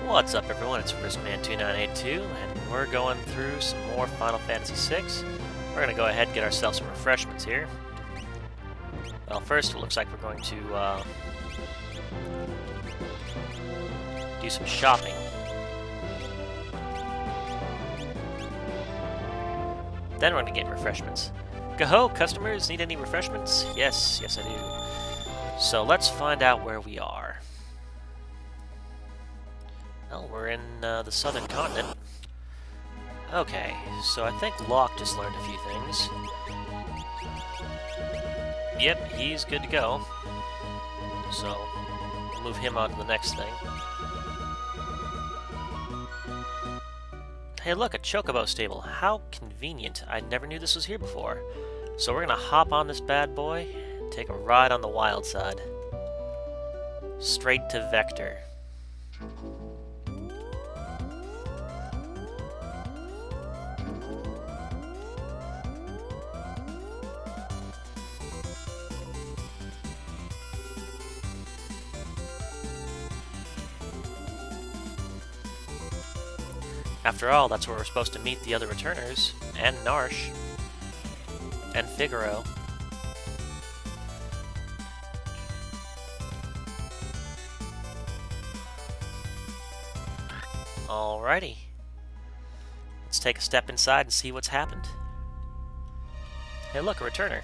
What's up, everyone? It's Firstman2982, and we're going through some more Final Fantasy VI. We're going to go ahead and get ourselves some refreshments here. Well, first, it looks like we're going to do some shopping. Then we're going to get refreshments. Go-ho, customers, need any refreshments? Yes, I do. So let's find out where we are. Well, we're in the southern continent. Okay, so I think Locke just learned a few things. Yep, he's good to go. So, we'll move him on to the next thing. Hey look, a chocobo stable. How convenient. I never knew this was here before. So we're gonna hop on this bad boy and take a ride on the wild side. Straight to Vector. After all, that's where we're supposed to meet the other returners, and Narsh, and Figaro. Alrighty. Let's take a step inside and see what's happened. Hey look, a returner.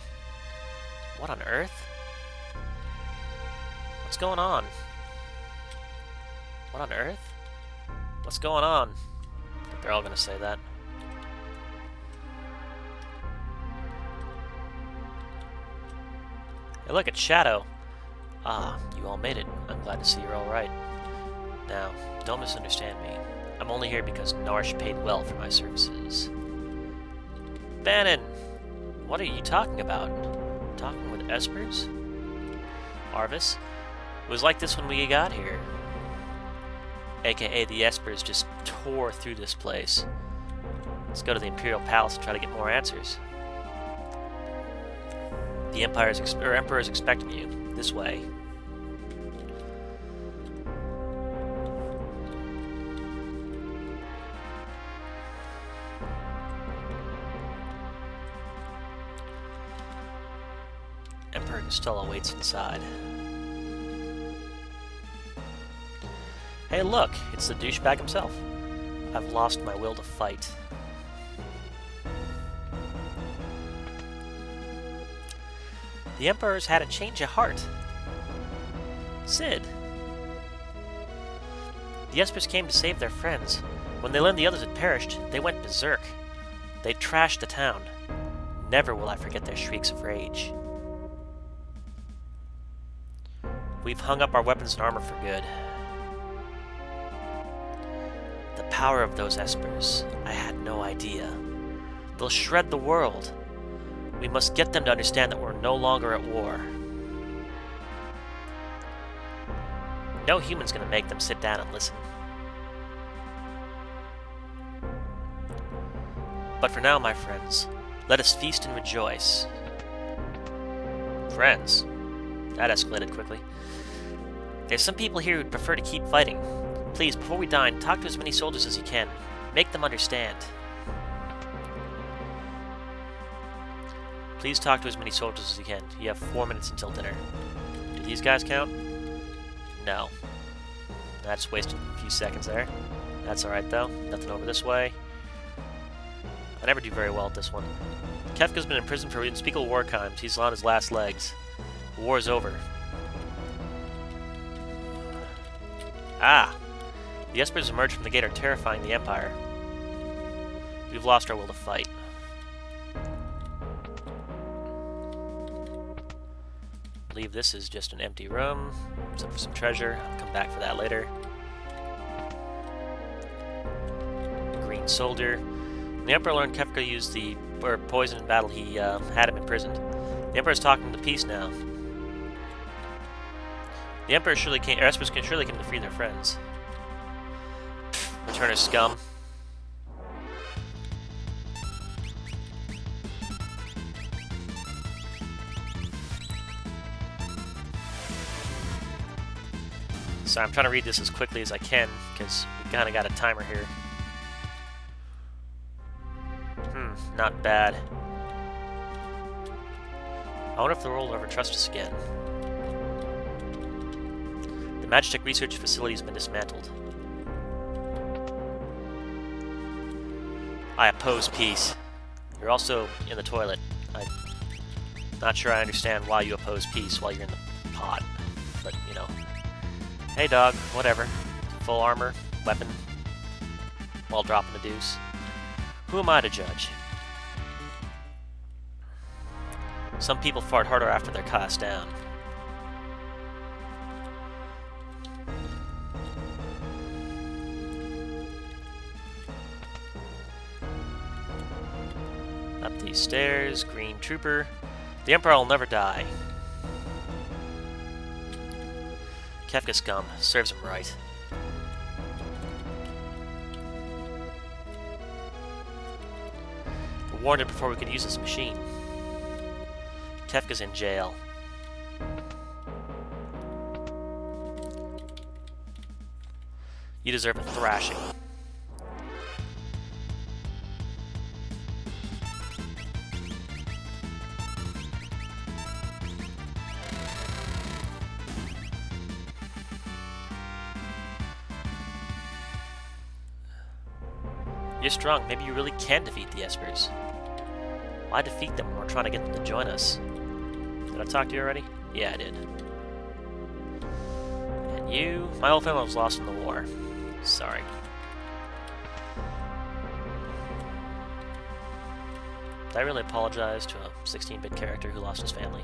What on earth? What's going on? What on earth? What's going on? They're all gonna say that. Hey look, it's Shadow. Ah, you all made it. I'm glad to see you're alright. Now, don't misunderstand me. I'm only here because Narsh paid well for my services. Bannon! What are you talking about? Talking with Espers? Arvis? It was like this when we got here. AKA the Espers just tore through this place. Let's go to the Imperial Palace and try to get more answers. The Emperor is expecting you. This way. Emperor still awaits inside. Hey look, it's the douchebag himself. I've lost my will to fight. The Emperor's had a change of heart. Cid. The Espers came to save their friends. When they learned the others had perished, they went berserk. They trashed the town. Never will I forget their shrieks of rage. We've hung up our weapons and armor for good. The power of those Espers, I had no idea. They'll shred the world. We must get them to understand that we're no longer at war. No human's gonna make them sit down and listen. But for now, my friends, let us feast and rejoice. Friends? That escalated quickly. There's some people here who'd prefer to keep fighting. Please, before we dine, talk to as many soldiers as you can. Make them understand. Please talk to as many soldiers as you can. You have 4 minutes until dinner. Do these guys count? No. I just wasted a few seconds there. That's alright though. Nothing over this way. I never do very well at this one. Kefka's been in prison for unspeakable war crimes. He's on his last legs. The war's over. Ah! The Espers emerged from the gate are terrifying the Empire. We've lost our will to fight. I believe this is just an empty room, except for some treasure. I'll come back for that later. Green soldier. When the Emperor learned Kefka used the poison in battle, he had him imprisoned. The Emperor's talking to peace now. The Emperor surely came, or Espers can surely come to free their friends. Returner scum. Sorry, I'm trying to read this as quickly as I can, because we kind of got a timer here. Not bad. I wonder if the world will ever trust us again. The Magitech research facility has been dismantled. I oppose peace. You're also in the toilet. I'm not sure I understand why you oppose peace while you're in the pot. But, you know. Hey dog, whatever. Full armor, weapon, while dropping a deuce. Who am I to judge? Some people fart harder after they're cast down. Up these stairs, green trooper. The Emperor will never die. Kefka scum. Serves him right. We warned it before we could use this machine. Kefka's in jail. You deserve a thrashing. You're strong. Maybe you really can defeat the Espers. Why defeat them when we're trying to get them to join us? Did I talk to you already? Yeah, I did. And you? My whole family was lost in the war. Sorry. Did I really apologize to a 16-bit character who lost his family?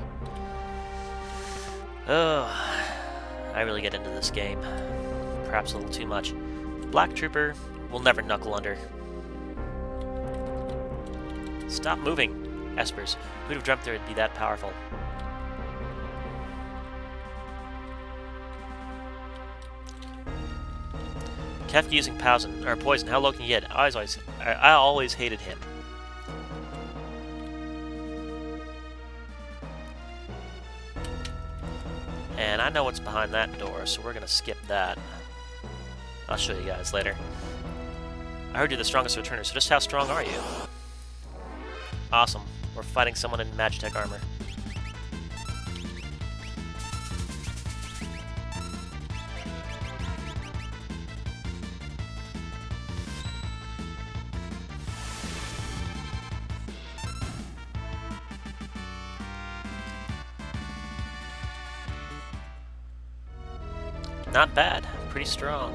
Oh, I really get into this game. Perhaps a little too much. Black Trooper will never knuckle under. Stop moving, Espers. Who'd have dreamt they'd be that powerful? Kefka using poison. How low can you get? I always hated him. And I know what's behind that door, so we're gonna skip that. I'll show you guys later. I heard you're the strongest returner, so just how strong are you? Awesome. We're fighting someone in Magitech armor. Not bad. Pretty strong.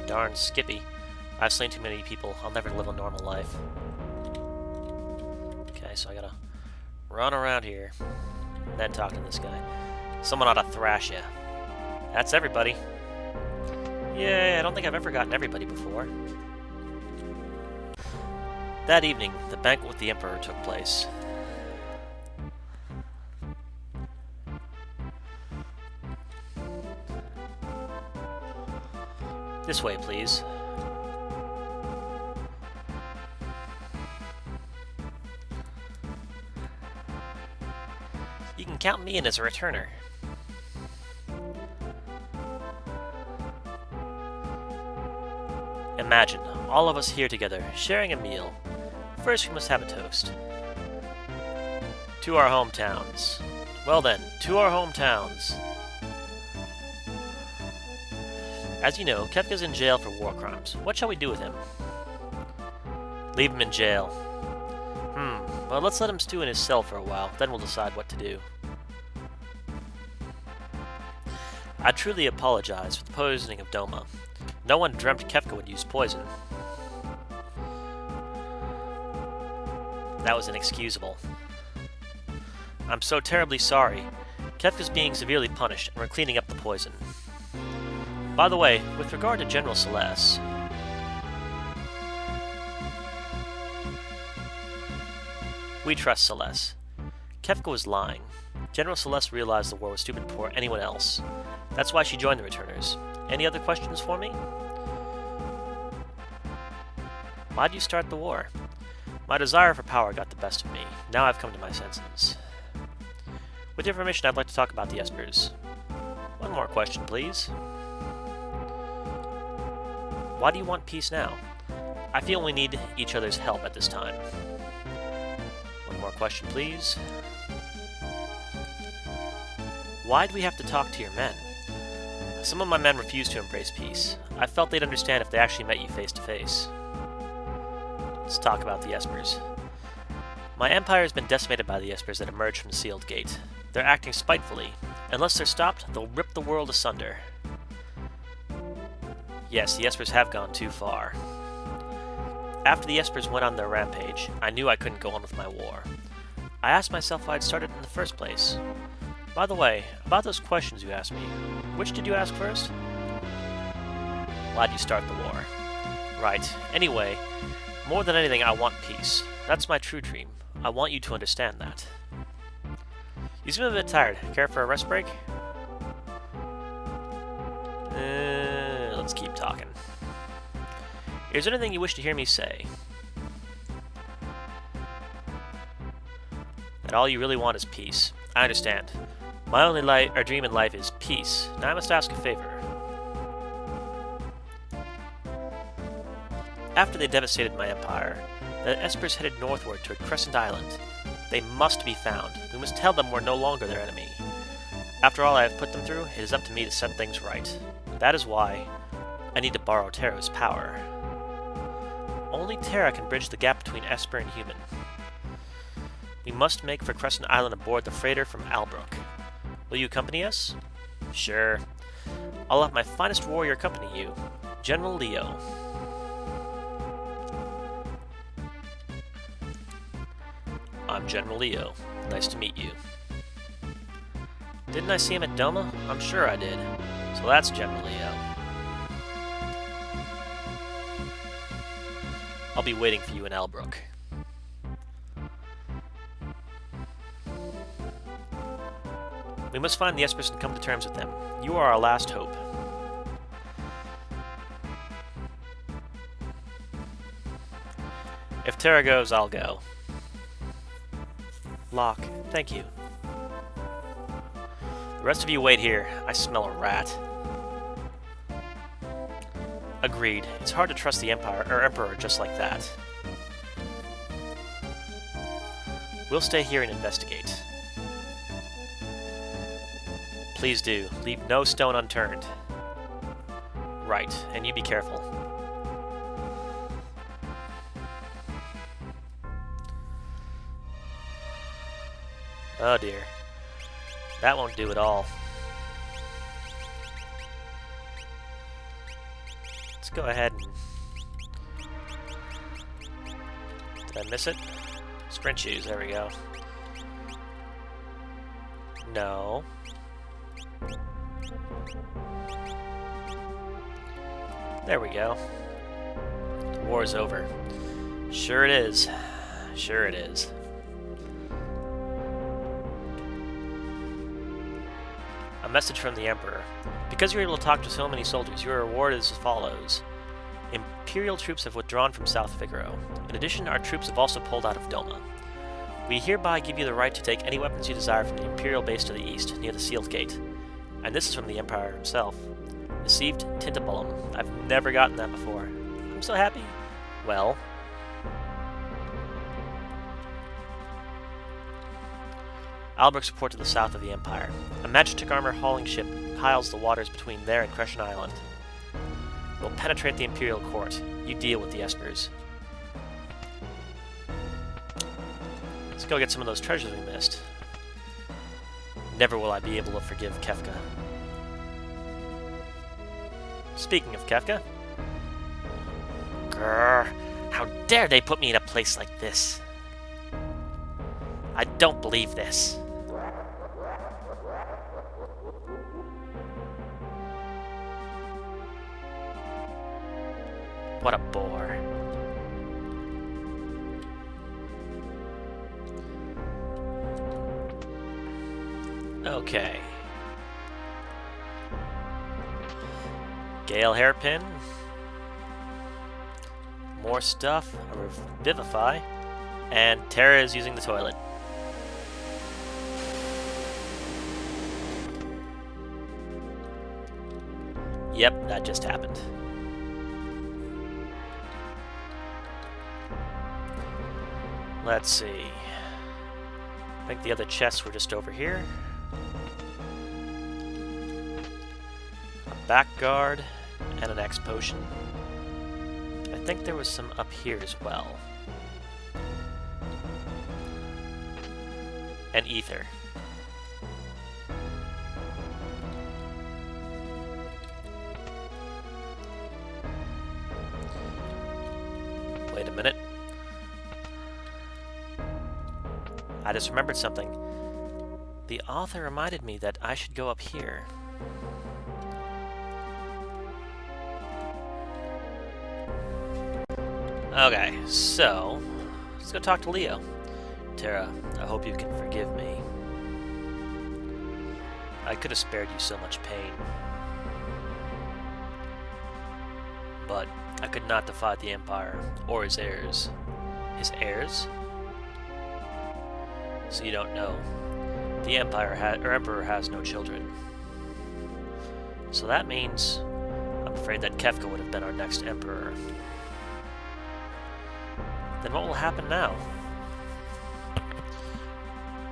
Darn Skippy. I've slain too many people. I'll never live a normal life. Okay, so I gotta run around here and then talk to this guy. Someone ought to thrash you. That's everybody. Yay, I don't think I've ever gotten everybody before. That evening, the banquet with the Emperor took place. This way, please. You can count me in as a returner. Imagine, all of us here together, sharing a meal. First we must have a toast. To our hometowns. Well then, to our hometowns. As you know, Kefka's in jail for war crimes. What shall we do with him? Leave him in jail. Well, let's let him stew in his cell for a while, then we'll decide what to do. I truly apologize for the poisoning of Doma. No one dreamt Kefka would use poison. That was inexcusable. I'm so terribly sorry. Kefka's being severely punished, and we're cleaning up the poison. By the way, with regard to General Celeste, we trust Celeste. Kefka was lying. General Celeste realized the war was stupid before anyone else. That's why she joined the Returners. Any other questions for me? Why'd you start the war? My desire for power got the best of me. Now I've come to my senses. With your permission, I'd like to talk about the Espers. One One more question, please. Why do you want peace now? I feel we need each other's help at this time. One more question, please. Why do we have to talk to your men? Some of my men refuse to embrace peace. I felt they'd understand if they actually met you face to face. Let's talk about the Espers. My empire has been decimated by the Espers that emerged from the sealed gate. They're acting spitefully. Unless they're stopped, they'll rip the world asunder. Yes, the Espers have gone too far. After the Espers went on their rampage, I knew I couldn't go on with my war. I asked myself why I'd started in the first place. By the way, about those questions you asked me, which did you ask first? Why'd you start the war? Right. Anyway, more than anything, I want peace. That's my true dream. I want you to understand that. You seem a bit tired. Care for a rest break? Let's keep talking. Is there anything you wish to hear me say? That all you really want is peace. I understand. My only dream in life is peace. Now I must ask a favor. After they devastated my empire, the Espers headed northward toward Crescent Island. They must be found. We must tell them we're no longer their enemy. After all I have put them through, it is up to me to set things right. That is why I need to borrow Terra's power. Only Terra can bridge the gap between Esper and human. We must make for Crescent Island aboard the freighter from Albrook. Will you accompany us? Sure. I'll have my finest warrior accompany you, General Leo. I'm General Leo. Nice to meet you. Didn't I see him at Doma? I'm sure I did. So that's General Leo. I'll be waiting for you in Albrook. We must find the Espers and come to terms with them. You are our last hope. If Terra goes, I'll go. Locke, thank you. The rest of you wait here. I smell a rat. Agreed. It's hard to trust the Emperor just like that. We'll stay here and investigate. Please do. Leave no stone unturned. Right, and you be careful. Oh dear. That won't do at all. Let's go ahead and... Did I miss it? Sprint shoes, there we go. No. There we go. The war is over. Sure it is. Sure it is. A message from the Emperor. Because you're able to talk to so many soldiers, your reward is as follows. Imperial troops have withdrawn from South Figaro. In addition, our troops have also pulled out of Doma. We hereby give you the right to take any weapons you desire from the Imperial base to the east, near the Sealed Gate. And this is from the Emperor himself. Received Tintibulum. I've never gotten that before. I'm so happy. Well... Albrook's port to the south of the Empire. A Magitek armor hauling ship piles the waters between there and Crescent Island. We'll penetrate the Imperial court. You deal with the Espers. Let's go get some of those treasures we missed. Never will I be able to forgive Kefka. Speaking of Kefka... Grrr, how dare they put me in a place like this? I don't believe this. What a bore. Okay. Gale hairpin. More stuff. A revivify. And Terra is using the toilet. Yep, that just happened. Let's see. I think the other chests were just over here. A back guard and an X potion. I think there was some up here as well. An ether. Wait a minute. I just remembered something. The author reminded me that I should go up here. Okay, so let's go talk to Leo. Terra, I hope you can forgive me. I could have spared you so much pain. But I could not defy the Empire or his heirs. His heirs? So you don't know. The Emperor has no children. So that means I'm afraid that Kefka would have been our next Emperor. Then what will happen now?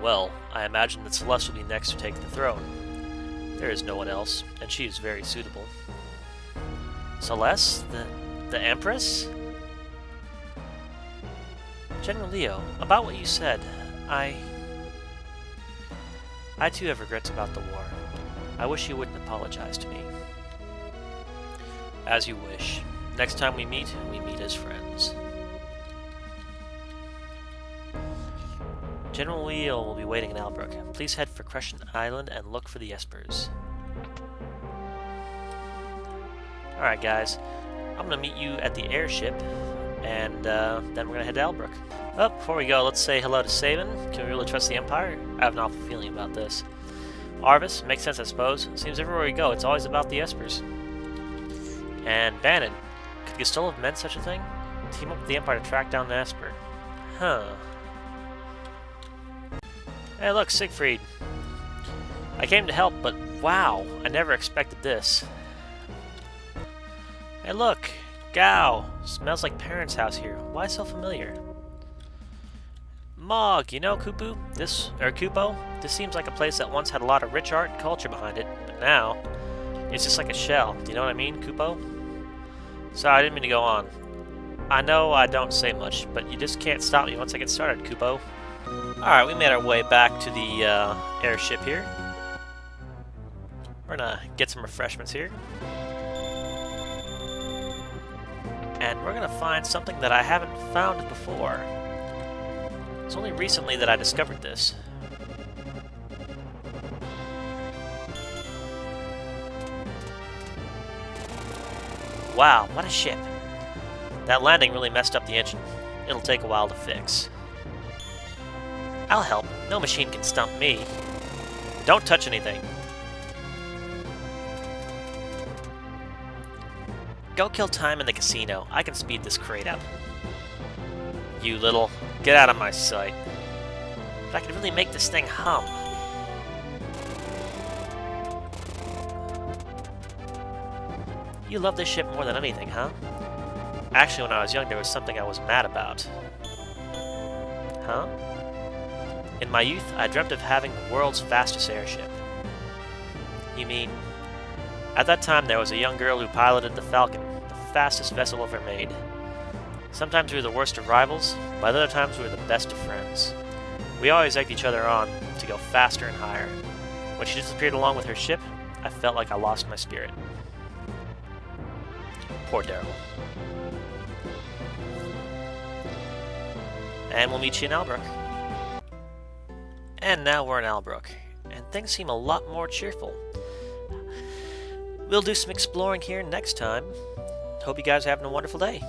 Well, I imagine that Celeste will be next to take the throne. There is no one else, and she is very suitable. Celeste? The Empress? General Leo, about what you said, I too have regrets about the war. I wish you wouldn't apologize to me. As you wish. Next time we meet as friends. General Leo will be waiting in Albrook. Please head for Crescent Island and look for the Espers. Alright guys, I'm going to meet you at the airship, and then we're going to head to Albrook. Oh, before we go, let's say hello to Sabin. Can we really trust the Empire? I have an awful feeling about this. Arvis, makes sense I suppose. Seems everywhere we go, it's always about the Espers. And Bannon, could Gestalt have meant such a thing? Team up with the Empire to track down the Esper. Huh. Hey look, Siegfried. I came to help, but wow, I never expected this. Hey look, Gao. Smells like parents' house here. Why so familiar? Mog, you know Kupo? Kupo? This seems like a place that once had a lot of rich art and culture behind it, but now it's just like a shell. Do you know what I mean, Kupo? Sorry, I didn't mean to go on. I know I don't say much, but you just can't stop me once I get started, Kupo. Alright, we made our way back to the airship here. We're gonna get some refreshments here. And we're gonna find something that I haven't found before. It's only recently that I discovered this. Wow, what a ship. That landing really messed up the engine. It'll take a while to fix. I'll help. No machine can stump me. Don't touch anything. Go kill time in the casino. I can speed this crate up. You little... Get out of my sight. But I could really make this thing hum. You love this ship more than anything, huh? Actually, when I was young, there was something I was mad about. Huh? In my youth, I dreamt of having the world's fastest airship. You mean... At that time, there was a young girl who piloted the Falcon, the fastest vessel ever made. Sometimes we were the worst of rivals, but other times we were the best of friends. We always egged each other on to go faster and higher. When she disappeared along with her ship, I felt like I lost my spirit. Poor Daryl. And we'll meet you in Albrook. And now we're in Albrook, and things seem a lot more cheerful. We'll do some exploring here next time. Hope you guys are having a wonderful day.